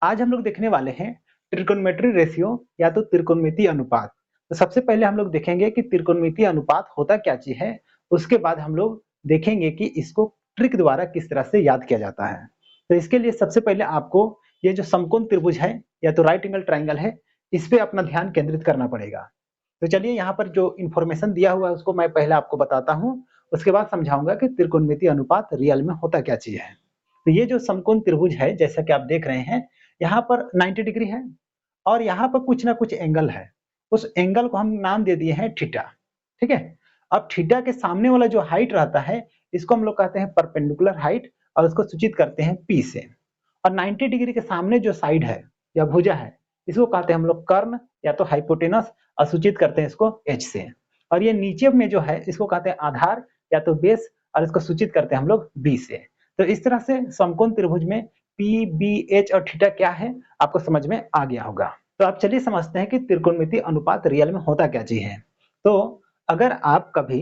आज हम लोग देखने वाले हैं त्रिकोणमितीय रेशियो या तो त्रिकोणमितीय अनुपात। तो सबसे पहले हम लोग देखेंगे कि त्रिकोणमितीय अनुपात होता क्या चीज है, उसके बाद हम लोग देखेंगे कि इसको ट्रिक द्वारा किस तरह से याद किया जाता है। तो इसके लिए सबसे पहले आपको ये जो समकोण त्रिभुज है या तो राइट एंगल ट्राइंगल है, इस पे अपना ध्यान केंद्रित करना पड़ेगा। तो चलिए यहाँ पर जो इन्फॉर्मेशन दिया हुआ है उसको मैं पहले आपको बताता हूँ, उसके बाद समझाऊंगा कि त्रिकोणमितीय अनुपात रियल में होता क्या चीज है। तो ये जो समकोण त्रिभुज है जैसा कि आप देख रहे हैं, यहाँ पर 90 डिग्री है और यहाँ पर कुछ ना कुछ एंगल है। उस एंगल को हम नाम दे दिए हैं थीटा। ठीक है। अब थीटा के सामने वाला जो हाइट रहता है, इसको हम लोग कहते हैं परपेंडिकुलर हाइट और उसको सूचित करते हैं पी से। और 90 डिग्री के सामने जो साइड है या भुजा है, इसको कहते हैं हम लोग कर्ण या तो हाइपोटेनस और सूचित करते हैं इसको एच से। और ये नीचे में जो है इसको कहते हैं आधार या तो बेस और इसको सूचित करते हैं हम लोग बी से। तो इस तरह से समकोण त्रिभुज में पी बी एच और थीटा क्या है आपको समझ में आ गया होगा। तो आप चलिए समझते हैं कि त्रिकोणमितीय अनुपात रियल में होता क्या चीज है। तो अगर आप कभी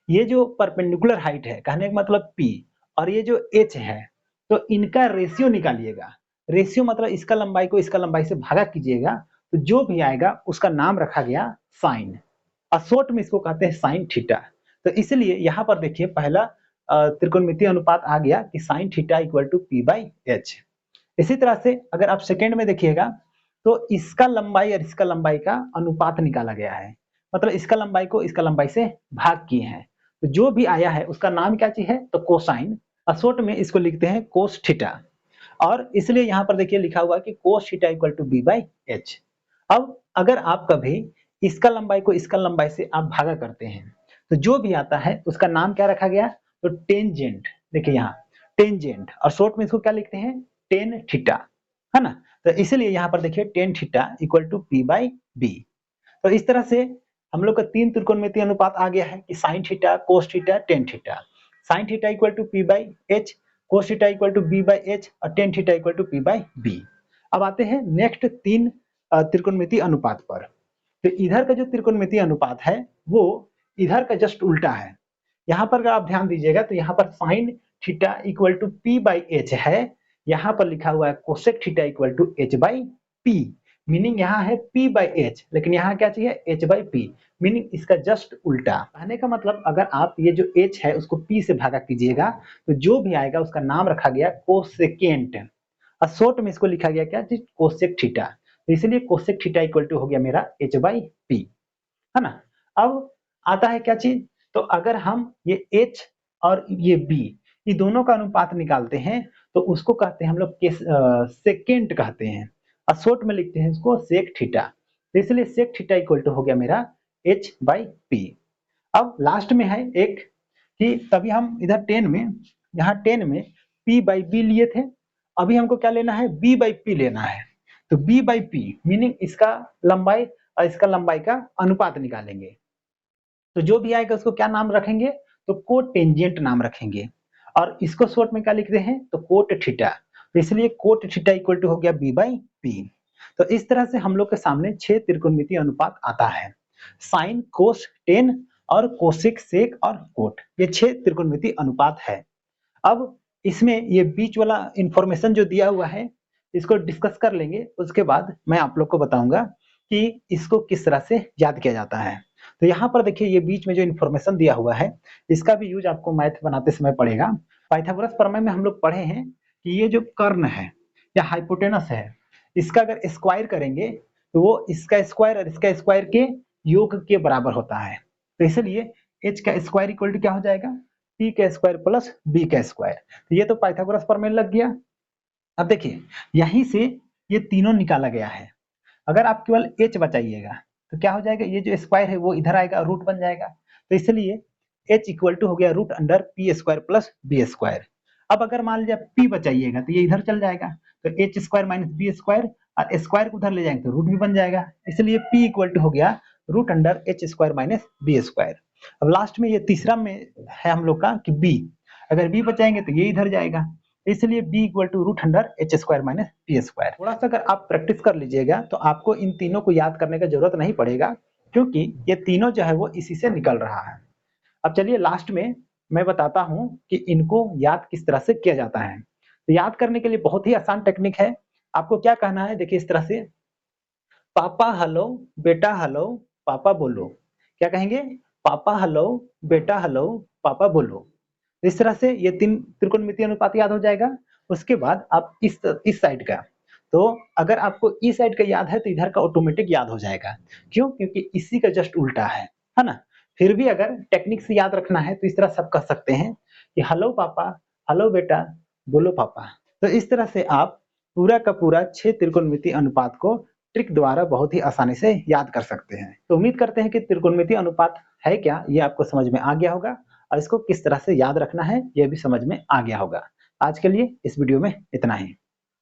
ये जो परपेंडिकुलर हाइट है, कहने का मतलब पी, और ये जो एच है, तो इनका रेशियो निकालिएगा। रेशियो मतलब इसका लंबाई को इसका लंबाई से भागा कीजिएगा, तो जो भी आएगा उसका नाम रखा गया साइन। और शॉर्ट में इसको कहते हैं साइन थीटा। तो इसलिए यहाँ पर देखिए पहला त्रिकोणमितीय अनुपात आ गया कि sine theta equal to P by H. इसी तरह से अगर आप सेकेंड में देखिएगा तो इसका लंबाई और इसका लंबाई का अनुपात निकाला गया है, मतलब इसका लंबाई को इसका लंबाई से भाग किए हैं। तो जो भी आया है उसका नाम क्या चीज है, तो कोसाइन। और शॉर्ट में इसको लिखते हैं कोस थीटा। और इसलिए यहाँ पर देखिए लिखा हुआ है कि cos theta equal to B by H. अब अगर आप कभी इसका लंबाई को इसका लंबाई से आप भागा करते हैं, तो जो भी आता है उसका नाम क्या रखा गया, तो टेंजेंट। देखिए यहाँ टेंजेंट, और शॉर्ट में इसको क्या लिखते हैं, टेन थीटा, है ना। तो इसलिए यहाँ पर देखिए tan theta equal to P by B. तो इस तरह से हम लोग का तीन त्रिकोणमितीय अनुपात आ गया है कि sine theta, cos theta, tan theta. Sine theta equal to P by H, cos theta equal to B by H और tan theta equal to P by B. अब आते हैं नेक्स्ट तीन त्रिकोणमितीय अनुपात पर। तो इधर का जो त्रिकोणमितीय अनुपात है वो इधर का जस्ट उल्टा है। यहाँ पर अगर आप ध्यान दीजिएगा तो यहाँ पर sine theta equal to P by H है, यहाँ पर लिखा हुआ है cosec theta equal to H by P. Meaning यहाँ है p बाई एच, लेकिन यहाँ क्या चाहिए, h बाई पी। मीनिंग इसका जस्ट उल्टा। कहने का मतलब अगर आप ये जो h है उसको p से भागा कीजिएगा, तो जो भी आएगा उसका नाम रखा गया कोसेकेंट। और शॉर्ट में इसको लिखा गया क्या चीज, कोसेक थीटा। तो इसलिए कोसेक थीटा इक्वल टू हो गया मेरा h बाई पी, है ना। अब आता है क्या चीज, तो अगर हम ये h और ये b, ये दोनों का अनुपात निकालते हैं तो उसको कहते हैं हम लोग सेकेंट कहते हैं। और शॉर्ट में लिखते हैं इसको सेक थीटा। तो इसलिए सेक थीटा इक्वल टू हो गया मेरा h बाई पी। अब लास्ट में है एक कि तभी हम इधर टेन में, यहाँ टेन में p बाई बी लिए थे, अभी हमको क्या लेना है, b बाई पी लेना है। तो b बाई पी मीनिंग इसका लंबाई और इसका लंबाई का अनुपात निकालेंगे। तो जो भी आएगा उसको क्या नाम रखेंगे, तो कोट टेंजेंट नाम रखेंगे। और इसको शॉर्ट में क्या लिखते हैं, तो कोट थीटा। तो इसलिए कोट थीटा इक्वल टू हो गया बी बाई पी। तो इस तरह से हम लोग के सामने 6 त्रिकोणमितीय अनुपात आता है। साइन, कोस, टेन और कोसेक, सेक और कोट, ये 6 त्रिकोणमितीय अनुपात है। अब इसमें ये बीच वाला इंफॉर्मेशन जो दिया हुआ है इसको डिस्कस कर लेंगे, उसके बाद मैं आप लोग को बताऊंगा कि इसको किस तरह से याद किया जाता है। तो यहाँ पर देखिए ये बीच में जो इन्फॉर्मेशन दिया हुआ है इसका भी यूज आपको मैथ बनाते समय पड़ेगा। पाइथागोरस प्रमेय में हम लोग पढ़े हैं कि ये जो कर्ण है या हाइपोटेनस है, इसका अगर स्क्वायर करेंगे तो वो इसका स्क्वायर और इसका स्क्वायर के योग के बराबर होता है। तो इसलिए h का स्क्वायर इक्वल टू क्या हो जाएगा, p का स्क्वायर प्लस b का स्क्वायर। तो ये तो पाइथागोरस प्रमेय लग गया। अब देखिए यहीं से ये तीनों निकाला गया है। अगर आप केवल h बचाइएगा तो क्या हो जाएगा, ये जो स्क्वायर है वो इधर आएगा, रूट बन जाएगा। तो इसलिए h इक्वल टू हो गया root under P square plus B square. अब अगर मान लीजिए p बचाइएगा तो ये इधर चल जाएगा, तो H square minus B square, और स्क्वायर को उधर ले जाएंगे तो रूट भी बन जाएगा। इसलिए p इक्वल टू हो गया root under H square minus B square. अब लास्ट में ये तीसरा में है हम लोग का कि b, अगर b बचाएंगे तो ये इधर जाएगा, इसलिए b equal to root under H square minus P square. थोड़ा सा अगर आप प्रैक्टिस कर लीजिएगा तो आपको इन तीनों को याद करने की जरूरत नहीं पड़ेगा, क्योंकि ये तीनों जो है वो इसी से निकल रहा है। अब चलिए लास्ट में मैं बताता हूं कि इनको याद किस तरह से किया जाता है। तो याद करने के लिए बहुत ही आसान टेक्निक है। आपको क्या कहना है, देखिए इस तरह से, पापा हेलो, बेटा हेलो, पापा बोलो। क्या कहेंगे? पापा हेलो, बेटा हेलो, पापा बोलो। इस तरह से ये 3 त्रिकोणमितीय अनुपात याद हो जाएगा। उसके बाद आप इस साइड का, तो अगर आपको इस साइड का याद है तो इधर का ऑटोमेटिक याद हो जाएगा। क्यों? क्योंकि इसी का जस्ट उल्टा है ना? फिर भी अगर टेक्निक से याद रखना है तो इस तरह सब कह सकते हैं कि हेलो पापा, हेलो बेटा, बोलो पापा। तो इस तरह से आप पूरा का पूरा 6 त्रिकोणमितीय अनुपात को ट्रिक द्वारा बहुत ही आसानी से याद कर सकते हैं। तो उम्मीद करते हैं कि त्रिकोणमितीय अनुपात है क्या, ये आपको समझ में आ गया होगा और इसको किस तरह से याद रखना है, ये भी समझ में आ गया होगा। आज के लिए इस वीडियो में इतना ही।